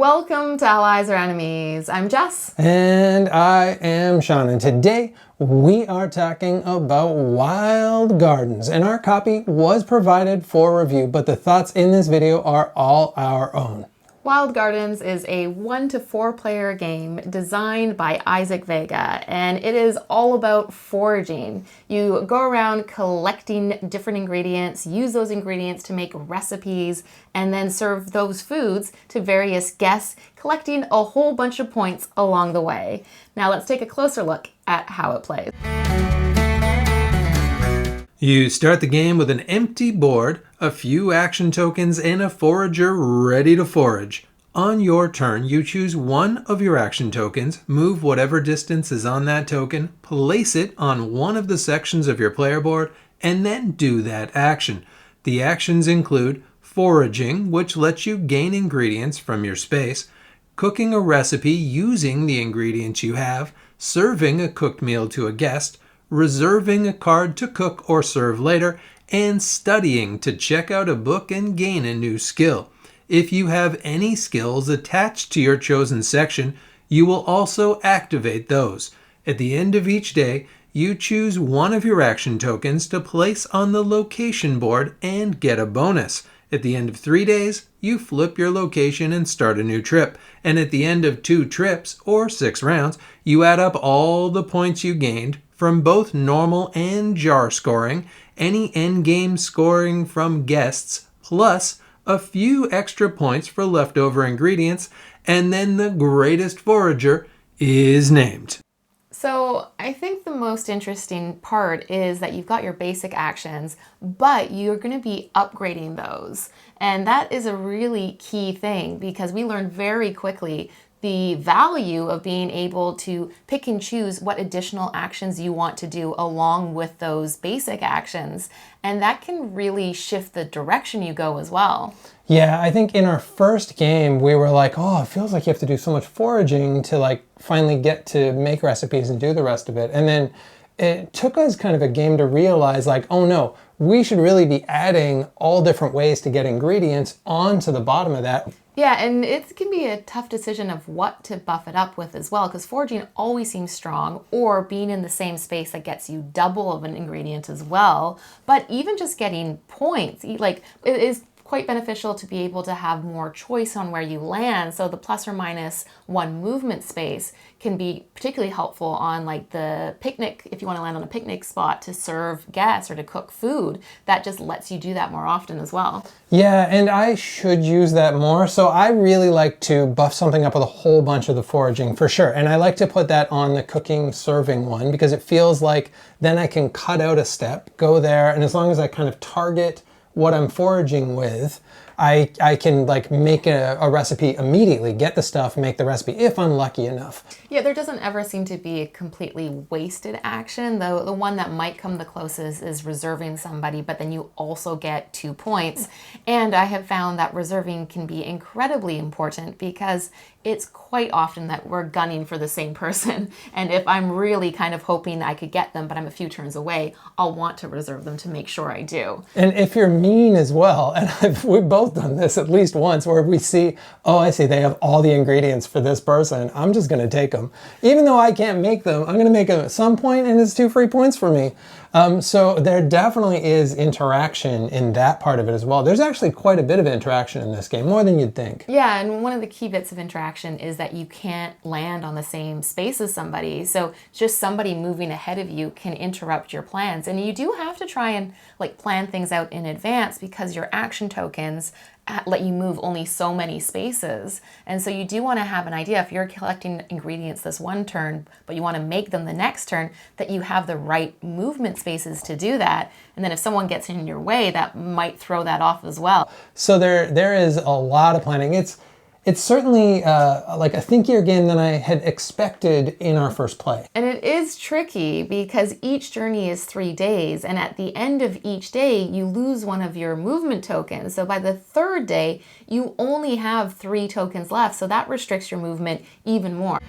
Welcome to Allies or Enemies. I'm Jess. And I am Sean, and today we are talking about wild gardens. And our copy was provided for review, but the thoughts in this video are all our own. Wild Gardens is a 1 to 4 player game designed by Vega, and it is all about foraging. You go around collecting different ingredients, use those ingredients to make recipes, and then serve those foods to various guests, collecting a whole bunch of points along the way. Now let's take a closer look at how it plays. You start the game with an empty board, a few action tokens, and a forager ready to forage. On your turn, you choose one of your action tokens, move whatever distance is on that token, place it on one of the sections of your player board, and then do that action. The actions include foraging, which lets you gain ingredients from your space, cooking a recipe using the ingredients you have, serving a cooked meal to a guest, reserving a card to cook or serve later, and studying to check out a book and gain a new skill. If you have any skills attached to your chosen section, you will also activate those. At the end of each day, you choose one of your action tokens to place on the location board and get a bonus. At the end of 3 days, you flip your location and start a new trip. And at the end of 2 trips, or 6 rounds, you add up all the points you gained from both normal and jar scoring, any endgame scoring from guests, plus a few extra points for leftover ingredients, and then the greatest forager is named. So I think the most interesting part is that you've got your basic actions, but you're going to be upgrading those. And that is a really key thing because we learned very quickly the value of being able to pick and choose what additional actions you want to do along with those basic actions. And that can really shift the direction you go as well. Yeah, I think in our first game, we were like, oh, it feels like you have to do so much foraging to finally get to make recipes and do the rest of it. And then it took us kind of a game to realize oh no, we should really be adding all different ways to get ingredients onto the bottom of that. Yeah, and it can be a tough decision of what to buff it up with as well, because foraging always seems strong, or being in the same space that gets you double of an ingredient as well. But even just getting points, it is quite beneficial to be able to have more choice on where you land. So the plus or minus 1 movement space can be particularly helpful on the picnic, if you want to land on a picnic spot to serve guests or to cook food. That just lets you do that more often as well. Yeah, and I should use that more. So I really like to buff something up with a whole bunch of the foraging for sure. And I like to put that on the cooking serving one because it feels like then I can cut out a step, go there, and as long as I kind of target what I'm foraging with, I can make a recipe immediately, get the stuff, make the recipe if I'm lucky enough. Yeah, there doesn't ever seem to be a completely wasted action, though the one that might come the closest is reserving somebody, but then you also get 2 points. And I have found that reserving can be incredibly important because it's quite often that we're gunning for the same person. And if I'm really kind of hoping I could get them, but I'm a few turns away, I'll want to reserve them to make sure I do. And if you're mean as well, and we've both done this at least once, where we see, oh, I see, they have all the ingredients for this person, I'm just going to take them. Even though I can't make them, I'm going to make them at some point, and it's 2 free points for me. So there definitely is interaction in that part of it as well. There's actually quite a bit of interaction in this game, more than you'd think. Yeah, and one of the key bits of interaction is that you can't land on the same space as somebody. So just somebody moving ahead of you can interrupt your plans. And you do have to try and plan things out in advance because your action tokens let you move only so many spaces. And so you do want to have an idea if you're collecting ingredients this one turn, but you want to make them the next turn, that you have the right movement spaces to do that. And then if someone gets in your way, that might throw that off as well. So there is a lot of planning. It's certainly a thinkier game than I had expected in our first play. And it is tricky because each journey is 3 days, and at the end of each day, you lose one of your movement tokens. So by the 3rd day, you only have 3 tokens left, so that restricts your movement even more.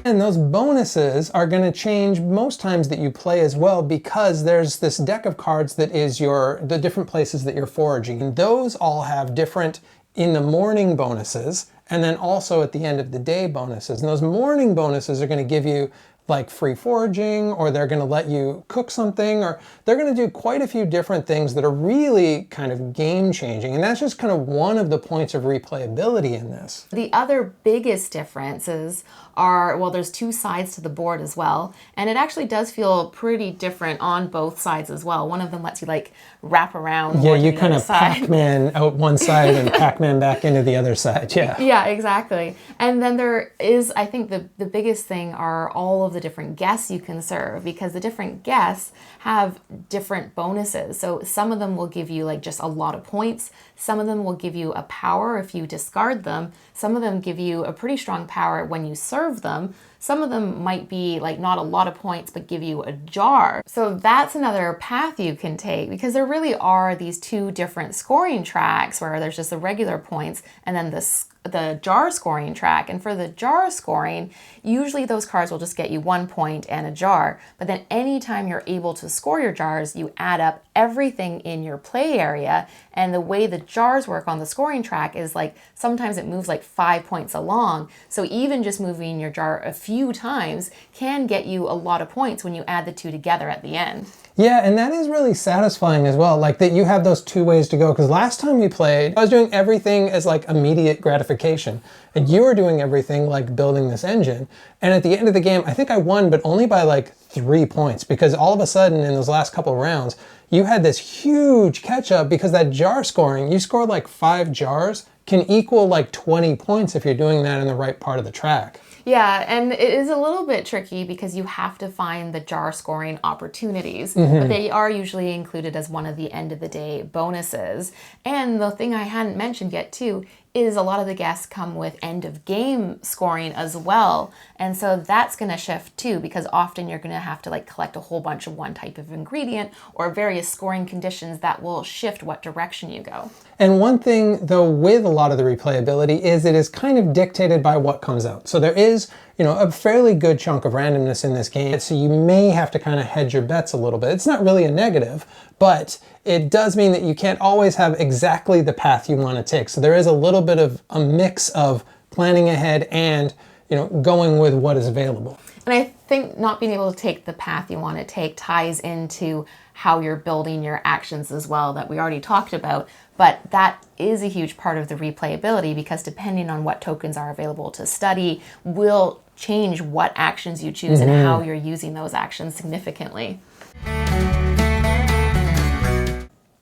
And those bonuses are going to change most times that you play as well, because there's this deck of cards that is the different places that you're foraging. And those all have different in the morning bonuses, and then also at the end of the day bonuses. And those morning bonuses are going to give you like free foraging, or they're going to let you cook something, or they're going to do quite a few different things that are really kind of game changing. And that's just kind of one of the points of replayability in this. The other biggest differences are, well, there's two sides to the board as well, and it actually does feel pretty different on both sides as well. One of them lets you like wrap around. Yeah, you kind of Pac-Man out one side and Pac-Man back into the other side. Yeah. Yeah, exactly. And then there is, I think the biggest thing are all of the different guests you can serve, because the different guests have different bonuses. So some of them will give you like just a lot of points. Some of them will give you a power if you discard them. Some of them give you a pretty strong power when you serve them. Some of them might be like not a lot of points, but give you a jar. So that's another path you can take, because there really are these two different scoring tracks where there's just the regular points and then the jar scoring track. And for the jar scoring, usually those cards will just get you 1 point and a jar. But then anytime you're able to score your jars, you add up everything in your play area. And the way the jars work on the scoring track is like sometimes it moves like 5 points along. So even just moving your jar a few times can get you a lot of points when you add the two together at the end. Yeah, and that is really satisfying as well, like that you have those two ways to go. Because last time we played, I was doing everything as like immediate gratification, and you were doing everything like building this engine. And at the end of the game, I think I won, but only by like 3 points, because all of a sudden in those last couple rounds, you had this huge catch up, because that jar scoring, you scored like 5 jars, can equal like 20 points if you're doing that in the right part of the track. Yeah, and it is a little bit tricky because you have to find the jar scoring opportunities, but they are usually included as one of the end of the day bonuses. And the thing I hadn't mentioned yet too is a lot of the guests come with end of game scoring as well. And so that's going to shift too, because often you're going to have to like collect a whole bunch of one type of ingredient or various scoring conditions that will shift what direction you go. And one thing though with a lot of the replayability is it is kind of dictated by what comes out. So there is, you know, a fairly good chunk of randomness in this game. So you may have to kind of hedge your bets a little bit. It's not really a negative, but it does mean that you can't always have exactly the path you want to take. So there is a little bit of a mix of planning ahead and, you know, going with what is available. And I think not being able to take the path you want to take ties into how you're building your actions as well, that we already talked about. But that is a huge part of the replayability, because depending on what tokens are available to study will change what actions you choose and how you're using those actions significantly.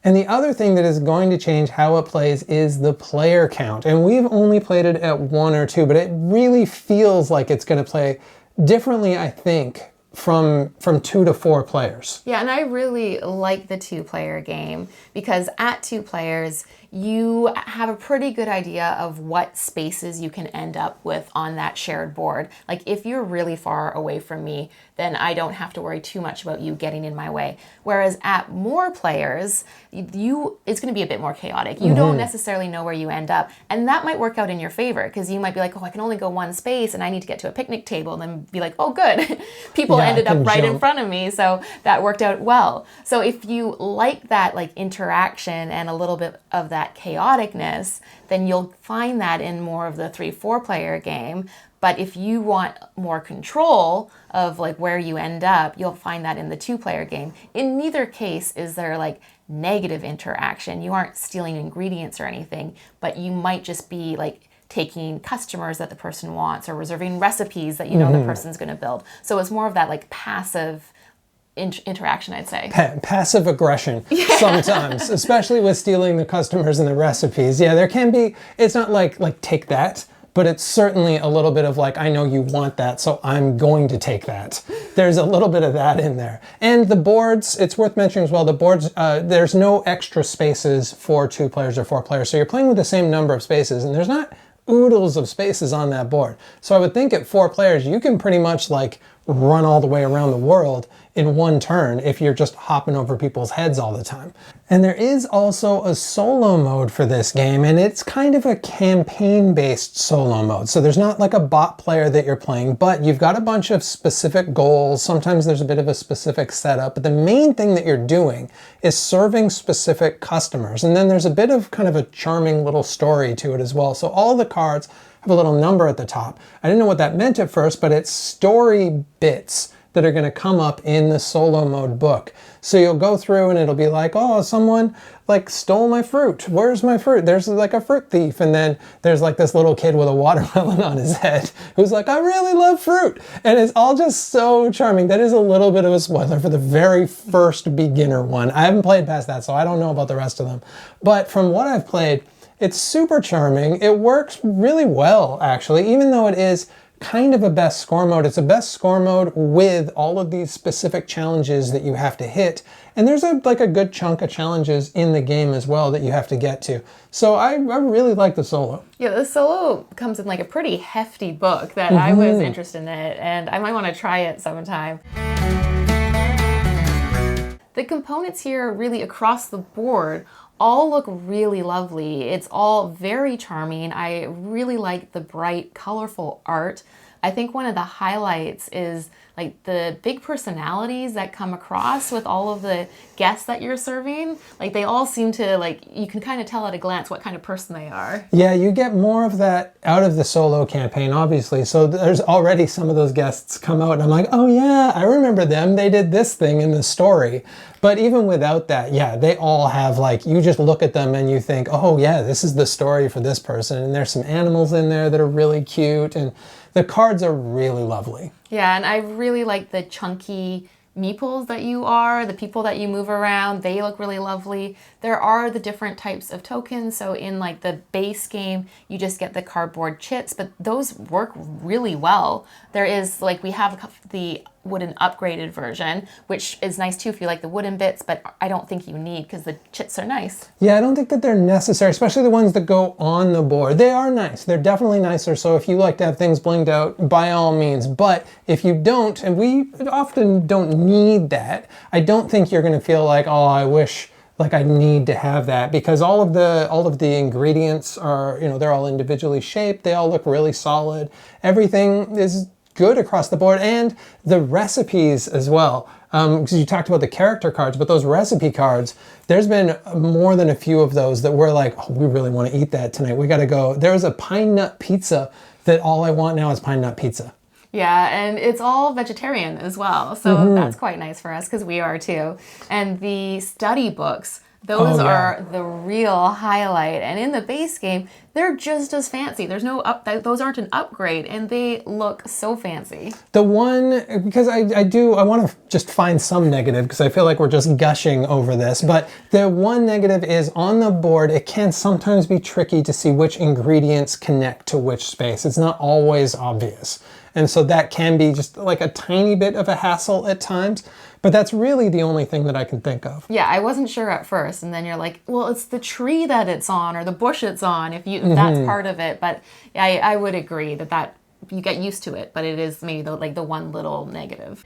And the other thing that is going to change how it plays is the player count. And we've only played it at 1 or 2, but it really feels like it's going to play differently, I think, from 2 to 4 players. Yeah, and I really like the 2-player game, because at 2 players, you have a pretty good idea of what spaces you can end up with on that shared board. Like if you're really far away from me, then I don't have to worry too much about you getting in my way. Whereas at more players, it's going to be a bit more chaotic. You don't necessarily know where you end up. And that might work out in your favor, because you might be like, oh, I can only go one space and I need to get to a picnic table, and then be like, oh, good. People ended up right in front of me. So that worked out well. So if you like that like interaction and a little bit of that chaoticness, then you'll find that in more of the 3-4 player game. But if you want more control of like where you end up, you'll find that in the 2-player game. In neither case is there like negative interaction. You aren't stealing ingredients or anything, but you might just be like taking customers that the person wants, or reserving recipes that you know the person's going to build. So it's more of that like passive interaction, I'd say. Passive aggression sometimes, especially with stealing the customers and the recipes. Yeah, there can be, it's not like take that, but it's certainly a little bit of like, I know you want that, so I'm going to take that. There's a little bit of that in there. And the boards, it's worth mentioning as well, the boards, there's no extra spaces for 2 players or 4 players. So you're playing with the same number of spaces, and there's not oodles of spaces on that board. So I would think at 4 players, you can pretty much like run all the way around the world in one turn if you're just hopping over people's heads all the time. And there is also a solo mode for this game, and it's kind of a campaign-based solo mode. So there's not like a bot player that you're playing, but you've got a bunch of specific goals. Sometimes there's a bit of a specific setup, but the main thing that you're doing is serving specific customers. And then there's a bit of kind of a charming little story to it as well. So all the cards have a little number at the top. I didn't know what that meant at first, but it's story bits that are going to come up in the solo mode book. So you'll go through and it'll be like, oh, someone like stole my fruit. Where's my fruit? There's like a fruit thief. And then there's like this little kid with a watermelon on his head who's like, I really love fruit. And it's all just so charming. That is a little bit of a spoiler for the very first beginner one. I haven't played past that, so I don't know about the rest of them. But from what I've played, it's super charming. It works really well, actually, even though it is kind of a best score mode. It's a best score mode with all of these specific challenges that you have to hit. And there's like a good chunk of challenges in the game as well that you have to get to. So I really like the solo. Yeah, the solo comes in like a pretty hefty book that I was interested in it, and I might want to try it sometime. The components here really across the board all look really lovely. It's all very charming. I really like the bright, colorful art. I think one of the highlights is like the big personalities that come across with all of the guests that you're serving. Like they all seem to, like, you can kind of tell at a glance what kind of person they are. Yeah, you get more of that out of the solo campaign, obviously. So there's already some of those guests come out and I'm like, oh yeah, I remember them. They did this thing in the story. But even without that, yeah, they all have, like, you just look at them and you think, oh yeah, this is the story for this person. And there's some animals in there that are really cute, and the cards are really lovely. Yeah, and I really like the chunky meeples that you are, the people that you move around. They look really lovely. There are the different types of tokens. So in like the base game, you just get the cardboard chits, but those work really well. There is, like, we have the wooden upgraded version, which is nice too if you like the wooden bits, but I don't think you need, because the chits are nice. Yeah, I don't think that they're necessary, especially the ones that go on the board. They are nice. They're definitely nicer. So if you like to have things blinged out, by all means. But if you don't, and we often don't need that, I don't think you're going to feel like, oh, I wish, like, I need to have that, because all of the ingredients are, you know, they're all individually shaped. They all look really solid. Everything is good across the board, and the recipes as well. Because you talked about the character cards, but those recipe cards, there's been more than a few of those that we're like, oh, we really want to eat that tonight. We got to go. There's a pine nut pizza that all I want now is pine nut pizza. Yeah, and it's all vegetarian as well. So that's quite nice for us, because we are too. And the study books, those are the real highlight. And in the base game, they're just as fancy. There's no those aren't an upgrade, and they look so fancy. The one, because I want to just find some negative, because I feel like we're just gushing over this, but the one negative is on the board, it can sometimes be tricky to see which ingredients connect to which space. It's not always obvious. And so that can be just like a tiny bit of a hassle at times, but that's really the only thing that I can think of. Yeah, I wasn't sure at first, and then you're like, well, it's the tree that it's on, or the bush it's on, if that's part of it. But I would agree that you get used to it, but it is maybe the one little negative.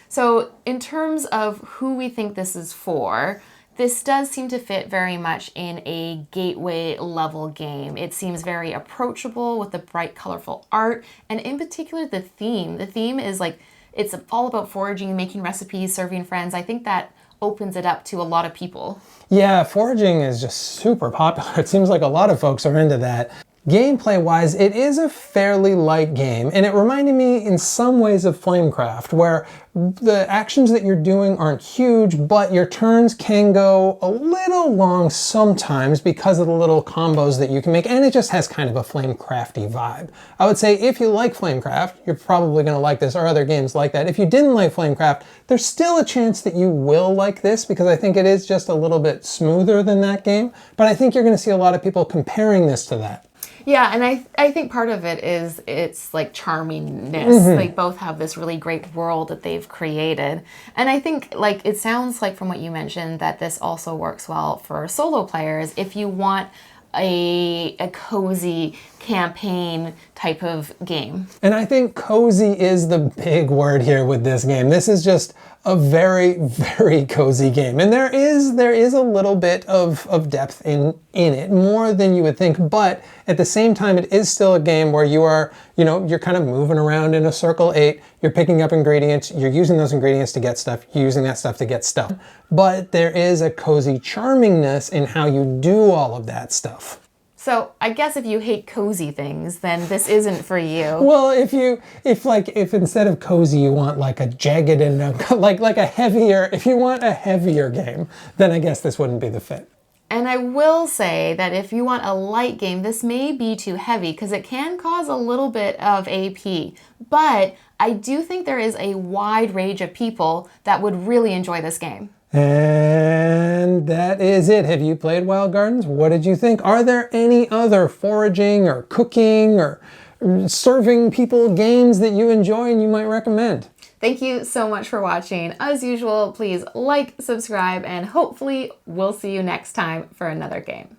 So in terms of who we think this is for, this does seem to fit very much in a gateway level game. It seems very approachable with the bright, colorful art, and in particular the theme. The theme is like, it's all about foraging, making recipes, serving friends. I think that opens it up to a lot of people. Yeah, foraging is just super popular. It seems like a lot of folks are into that. Gameplay-wise, it is a fairly light game, and it reminded me in some ways of Flamecraft, where the actions that you're doing aren't huge, but your turns can go a little long sometimes because of the little combos that you can make, and it just has kind of a Flamecrafty vibe. I would say if you like Flamecraft, you're probably going to like this, or other games like that. If you didn't like Flamecraft, there's still a chance that you will like this, because I think it is just a little bit smoother than that game, but I think you're going to see a lot of people comparing this to that. Yeah, and I think part of it is it's like charmingness. They both have this really great world that they've created. And I think, like, it sounds like from what you mentioned that this also works well for solo players if you want a cozy campaign type of game. And I think cozy is the big word here with this game. This is just a very, very cozy game. And there is a little bit of depth in it, more than you would think, but at the same time, it is still a game where you are, you're kind of moving around in a circle 8, you're picking up ingredients, you're using those ingredients to get stuff, you're using that stuff to get stuff. But there is a cozy charmingness in how you do all of that stuff. So I guess if you hate cozy things, then this isn't for you. Well, if instead of cozy you want like a jagged and if you want a heavier game, then I guess this wouldn't be the fit. And I will say that if you want a light game, this may be too heavy because it can cause a little bit of AP. But I do think there is a wide range of people that would really enjoy this game. And that is it. Have you played Wild Gardens? What did you think? Are there any other foraging or cooking or serving people games that you enjoy and you might recommend? Thank you so much for watching. As usual, please like, subscribe, and hopefully we'll see you next time for another game.